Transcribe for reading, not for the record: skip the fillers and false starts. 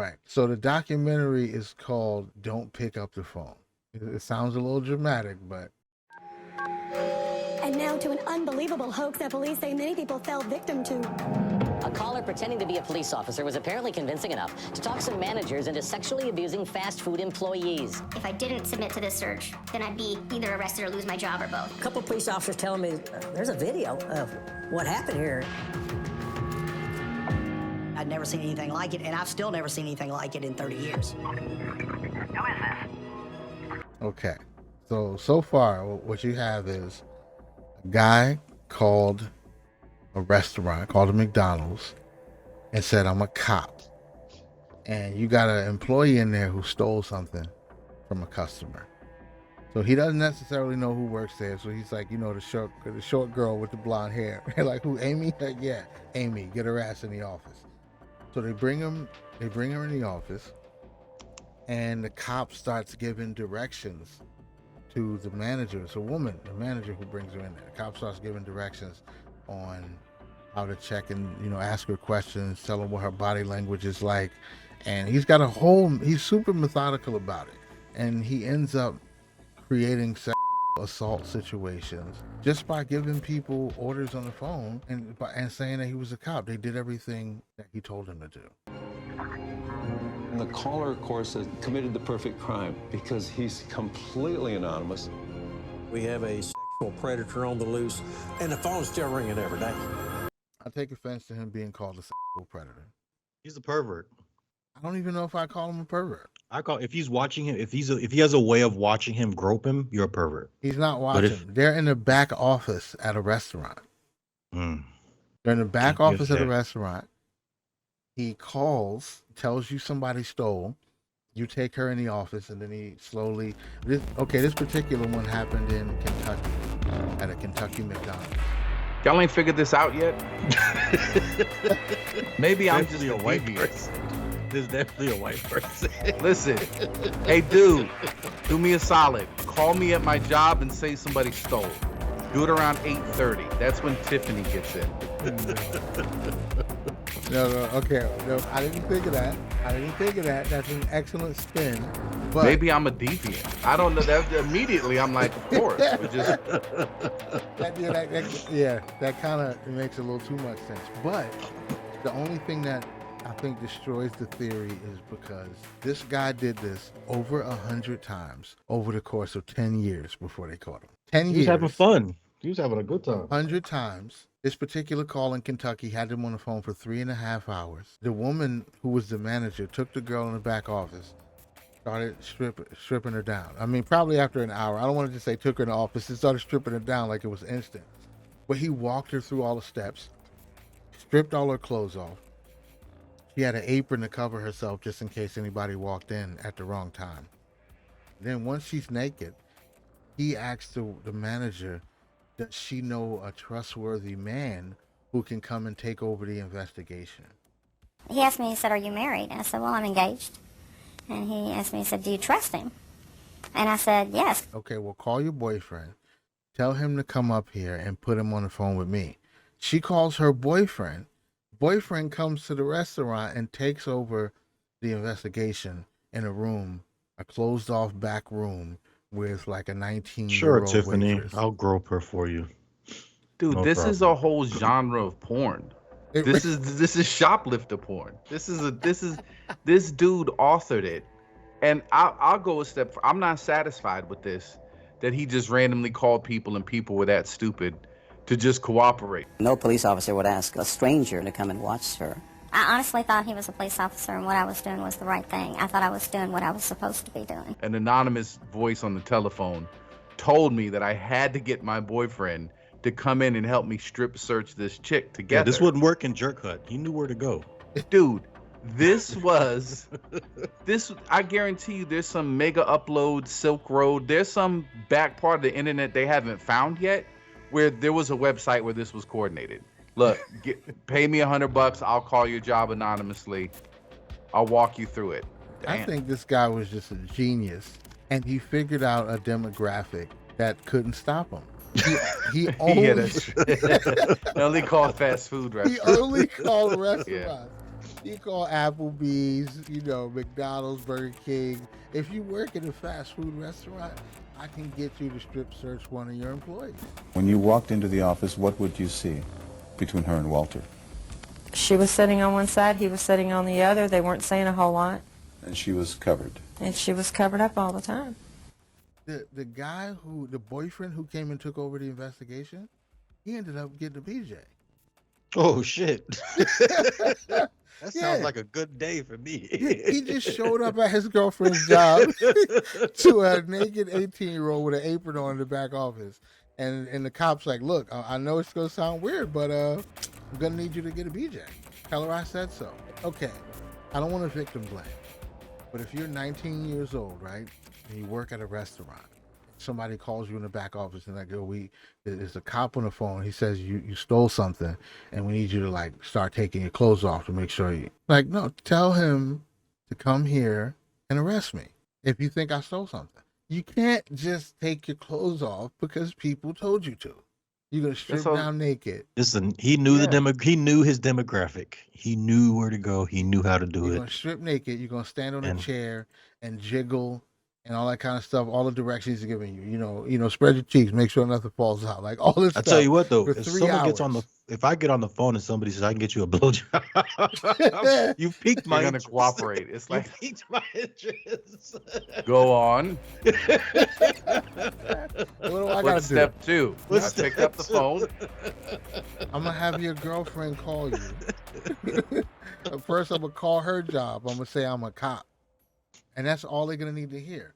Right. So the documentary is called "Don't Pick Up the Phone." It sounds a little dramatic, but And now to an unbelievable hoax that police say many people fell victim to. A caller pretending to be a police officer was apparently convincing enough to talk some managers into sexually abusing fast food employees. If I didn't submit to this search, then I'd be either arrested or lose my job or both. A couple of police officers telling me there's a video of what happened here. I'd never seen anything like it, and I've still never seen anything like it in 30 years. okay. So far, what you have is a guy called a restaurant, called a McDonald's, and said, "I'm a cop." And you got an employee in there who stole something from a customer. So he doesn't necessarily know who works there. So he's like, the short girl with the blonde hair. Like, who, Amy? Like, yeah, Amy, get her ass in the office. So they bring her in the office, and the cop starts giving directions to the manager. It's a woman, the manager who brings her in there. The cop starts giving directions on how to check and, ask her questions, tell her what her body language is like. And he's super methodical about it. And he ends up creating sexual assault situations just by giving people orders on the phone and saying that he was a cop. They did everything that he told them to do. And the caller, of course, has committed the perfect crime because he's completely anonymous. We have a sexual predator on the loose, and the phone's still ringing every day. I take offense to him being called a sexual predator. He's a pervert. I don't even know if I call him a pervert. I call if he's watching him, if he has a way of watching him grope him, you're a pervert. He's not watching. They're in the back office at a restaurant. They're in the back office at a restaurant. He calls, tells you somebody stole. You take her in the office, and then he slowly. This particular one happened in Kentucky, at a Kentucky McDonald's. Y'all ain't figured this out yet? Maybe I'm just a white person. There's definitely a white person. Listen, hey dude, do me a solid. Call me at my job and say somebody stole. Do it around 8:30. That's when Tiffany gets in. No, I didn't think of that. That's an excellent spin. But maybe I'm a deviant. I don't know. That immediately I'm like, of course. We just that kind of makes a little too much sense. But the only thing that I think destroys the theory is because this guy did this over 100 times over the course of 10 years before they caught him. 10 years. He was having fun. He was having a good time. 100 times. This particular call in Kentucky had him on the phone for 3.5 hours. The woman who was the manager took the girl in the back office, started stripping her down. I mean, probably after an hour. I don't want to just say took her in the office. He started stripping her down like it was instant. But he walked her through all the steps, stripped all her clothes off. She had an apron to cover herself just in case anybody walked in at the wrong time. Then once she's naked, he asked the manager, does she know a trustworthy man who can come and take over the investigation? He asked me, he said, "Are you married?" And I said, "Well, I'm engaged." And he asked me, he said, "Do you trust him?" And I said, "Yes." Okay, well, call your boyfriend. Tell him to come up here and put him on the phone with me. She calls her boyfriend. Boyfriend comes to the restaurant and takes over the investigation in a room, a closed off back room with like a 19-year-old Sure, Tiffany. waitress. I'll grope her for you. Dude, No this problem. is a whole genre of porn. This is shoplifter porn. This dude authored it. And I'll go a step. I'm not satisfied with this, that he just randomly called people and people were that stupid to just cooperate. No police officer would ask a stranger to come and watch her. I honestly thought he was a police officer and what I was doing was the right thing. I thought I was doing what I was supposed to be doing. An anonymous voice on the telephone told me that I had to get my boyfriend to come in and help me strip search this chick together. Yeah, this wouldn't work in Jerk Hut. He knew where to go. Dude, this, I guarantee you there's some mega upload, Silk Road. There's some back part of the internet they haven't found yet where there was a website where this was coordinated. Look, pay me $100. I'll call your job anonymously. I'll walk you through it. Damn. I think this guy was just a genius, and he figured out a demographic that couldn't stop him. He only, They only call fast food he restaurants. only called restaurants. Yeah. You call Applebee's, you know, McDonald's, Burger King. If you work in a fast food restaurant, I can get you to strip search one of your employees. When you walked into the office, what would you see between her and Walter? She was sitting on one side, he was sitting on the other. They weren't saying a whole lot. And she was covered. And she was covered up all the time. The guy the boyfriend who came and took over the investigation, he ended up getting a BJ. Oh shit. That sounds Yeah. like a good day for me. He just showed up at his girlfriend's job to a naked 18-year-old with an apron on in the back office. And the cop's like, look, I know it's going to sound weird, but I'm going to need you to get a BJ. Tell her I said so. Okay, I don't want to victim blame. But if you're 19 years old, right, and you work at a restaurant, somebody calls you in the back office and like, there's a cop on the phone. He says you stole something and we need you to like start taking your clothes off to make sure you like, no, tell him to come here and arrest me if you think I stole something. You can't just take your clothes off because people told you to. You're gonna strip down naked. Listen, he knew he knew his demographic. He knew where to go. He knew how to do You're it. gonna strip naked. You're gonna stand on a chair and jiggle and all that kind of stuff. All the directions he's giving you. You know, spread your cheeks. Make sure nothing falls out. Like all this I stuff. tell you what though, for if 3 someone hours. gets if I get on the phone and somebody says I can get you a blowjob, you piqued my You're gonna interest. cooperate. It's You like, piqued my interest. go on. What do I gotta What's do? step two? What's I picked up the step phone. I'm gonna have your girlfriend call you. First, I'm gonna call her job. I'm gonna say I'm a cop, and that's all they're gonna need to hear.